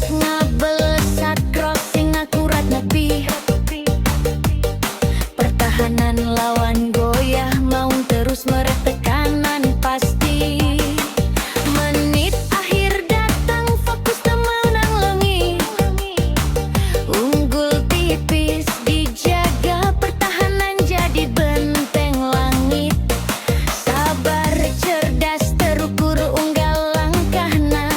ngabelesat crossing akurat nepi. Pertahanan lawan goyah mau terus merek tekanan pasti. Menit akhir datang fokus temenang lengi. Unggul tipis dijaga pertahanan jadi benteng langit. Sabar cerdas terukur unggal langkahna.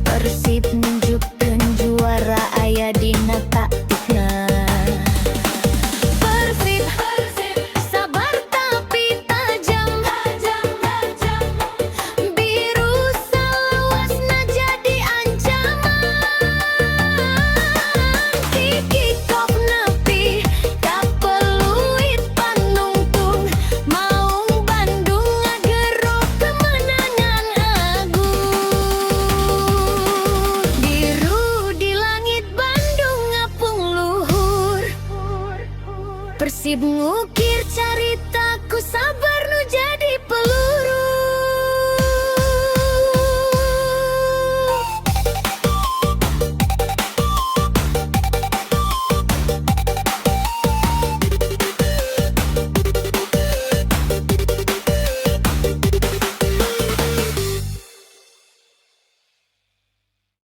Persib nunjukkeun juara aya dina taktikna. Persib sabar tapi tajam, biru salawasna jadi ancaman. Kick off nepi ka peluit panungtung, Maung Bandung ngagerok kemenangan agung. Biru di langit Bandung ngapung luhur, Persib nguk